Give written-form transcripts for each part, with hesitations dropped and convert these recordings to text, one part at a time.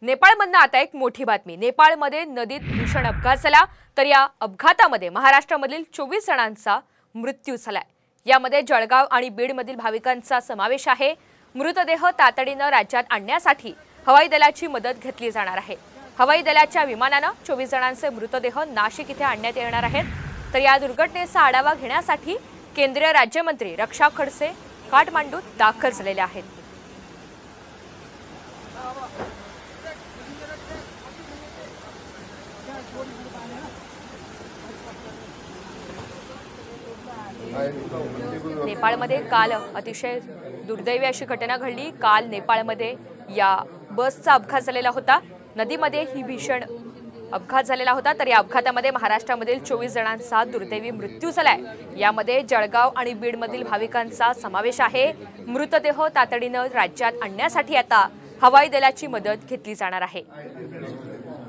नेपाळमधून आता एक मोठी बातमी। नेपाळमध्ये नदीत भीषण अपघात झाला, तर या अपघातामध्ये महाराष्ट्रामधील 24 जणांचा मृत्यू झालाय। यामध्ये जळगाव आणि बीडमधील भाविकांचा समावेश आहे। मृतदेह तातडीने राज्यात आणण्यासाठी हवाई दलाची मदत घेतली जाणार आहे। हवाई दलाच्या विमानाने 24 जणांचे मृतदेह नाशिक इथे आणण्यात येणार आहेत। तर या दुर्घटनेचा आढावा घेण्यासाठी केंद्रीय राज्यमंत्री रक्षा खडसे काठमांडूत दाखल झालेले आहेत। नेपाळमध्ये काल अतिशय दुर्दैवी अशी घटना घडली। काल नेपाळमध्ये या बसचा अपघात झालेला होता। नदीमध्ये ही भीषण अपघात झालेला होता। तर या अपघातामध्ये महाराष्ट्रामधील 24 जणांचा दुर्दैवी मृत्यू झालाय। यामध्ये जळगाव आणि बीडमधील भाविकांचा समावेश आहे। मृतदेह तातडीने राज्यात आणण्यासाठी आता हवाई दलाची मदत घेतली जाणार आहे।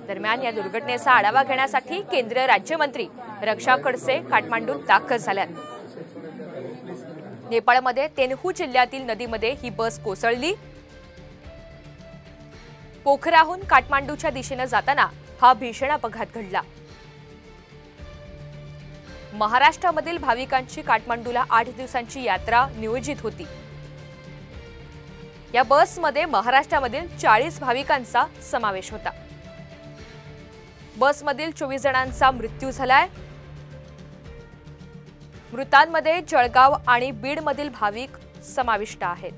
दरम्यान या दुर्घटनेचा आढावा घेण्यासाठी केंद्रीय राज्यमंत्री रक्षा खडसे काठमांडूत दाखल झाल्यात। नेपाळमध्ये तेन्हू जिल्ह्यातील नदीमध्ये ही बस कोसळली। पोखराहून काठमांडूच्या दिशेने जाताना हा भीषण अपघात घडला। महाराष्ट्रामधील भाविकांची काठमांडूला 8 दिवसांची यात्रा नियोजित होती। या बसमध्ये महाराष्ट्रामधील 40 भाविकांचा समावेश होता। बसमधील 24 जणांचा मृत्यू झालाय। मृतांमध्ये जळगाव आणि बीडमधील भाविक समाविष्ट आहेत।